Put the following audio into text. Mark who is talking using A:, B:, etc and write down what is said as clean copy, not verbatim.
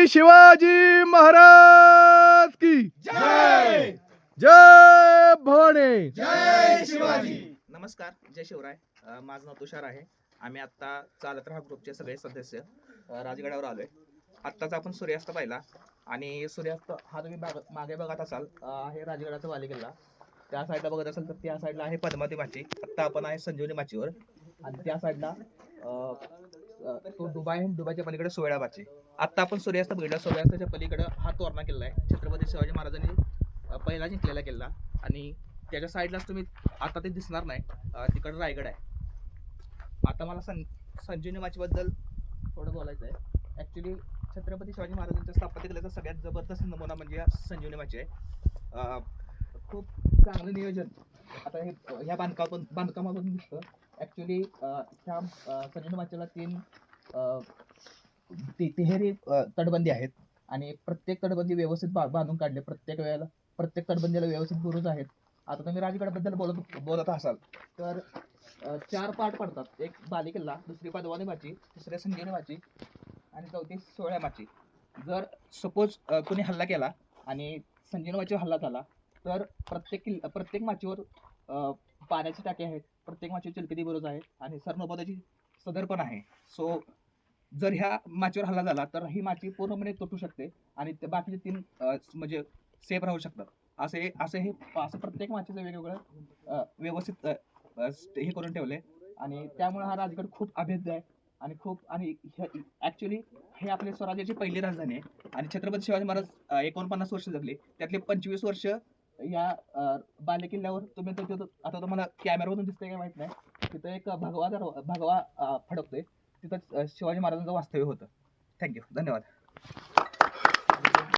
A: शिवाजी महाराज की
B: जय
A: जय भवानी.
B: जय शिवाजी.
C: नमस्कार, जय शिवराय. माझं नाव तुषार आहे. आम्ही आत्ता चालत राहा ग्रुपचे सगळे सदस्य राजगडावर आलोय. आत्ताच आपण सूर्यास्त पाहिला आणि सूर्यास्त हा तुम्ही मागे बघत असाल आहे राजगडाचा बालेकिल्ला. त्या साईडला बघत असाल तर त्या साईडला आहे पद्मावती माची. आत्ता आपण आहे संजीवनी माचीवर आणि त्या साईडला तो दुबाई आहे. दुबाईच्या पलीकडे सोयळा माची. आत्ता आपण सूर्यास्त बघितला. सूर्यास्ताच्या पलीकडे हा तोरणा किल्ला आहे. छत्रपती शिवाजी महाराजांनी पहिला जिंकलेला किल्ला आणि त्याच्या साईडलाच तुम्ही आता ते दिसणार नाही, तिकडे रायगड आहे. आता मला संजीवनी माचीबद्दल थोडं बोलायचं आहे. ॲक्च्युली छत्रपती शिवाजी महाराजांच्या स्थापत्य कलेचा सगळ्यात जबरदस्त नमुना म्हणजे संजीवनी माची आहे. खूप चांगलं नियोजन आता हे ह्या बांधकामातून दिसतं. ॲक्च्युली ह्या संजीवनी माचीला तिहेरी तटबंदी आहेत आणि प्रत्येक तटबंदी व्यवस्थित बांधून काढले. प्रत्येक तटबंदीला व्यवस्थित बुरुज आहेत. आता तुम्ही राजगडाबद्दल बोलत असाल तर 4 पार्ट पडतात. एक बालेकिल्ला, दुसरी पद्मावती माची, तिसरी संजीवनी माची आणि चौथी सोहळ्या माची. जर सपोज कोणी हल्ला केला आणि संजीवनी माचीवर हल्ला झाला तर प्रत्येक माचीवर पाण्याची टाकी आहेत. प्रत्येक माचीवर चिलखती बुरुज आहे आणि सरनोबताची सदर पण आहे. सो जर ह्या माचीवर हल्ला झाला तर ही माची पूर्णपणे तुटू शकते आणि बाकीचे 3 म्हणजे सेफ राहू शकतात. असं प्रत्येक माचीचं वेगवेगळं व्यवस्थित हे करून ठेवले आणि त्यामुळे हा राजगड खूप अभेद्य आहे आणि ॲक्च्युली हे आपल्या स्वराज्याची पहिली राजधानी आहे आणि छत्रपती शिवाजी महाराज 49 वर्ष जगले. त्यातले 25 वर्ष या बालेकिल्ल्यावर आता तुम्हाला कॅमेरामधून दिसतंय काय माहित नाही. तिथं एक भगवा फडकतोय. तिथं शिवाजी महाराजांचं वास्तव्य होतं. थँक्यू, धन्यवाद.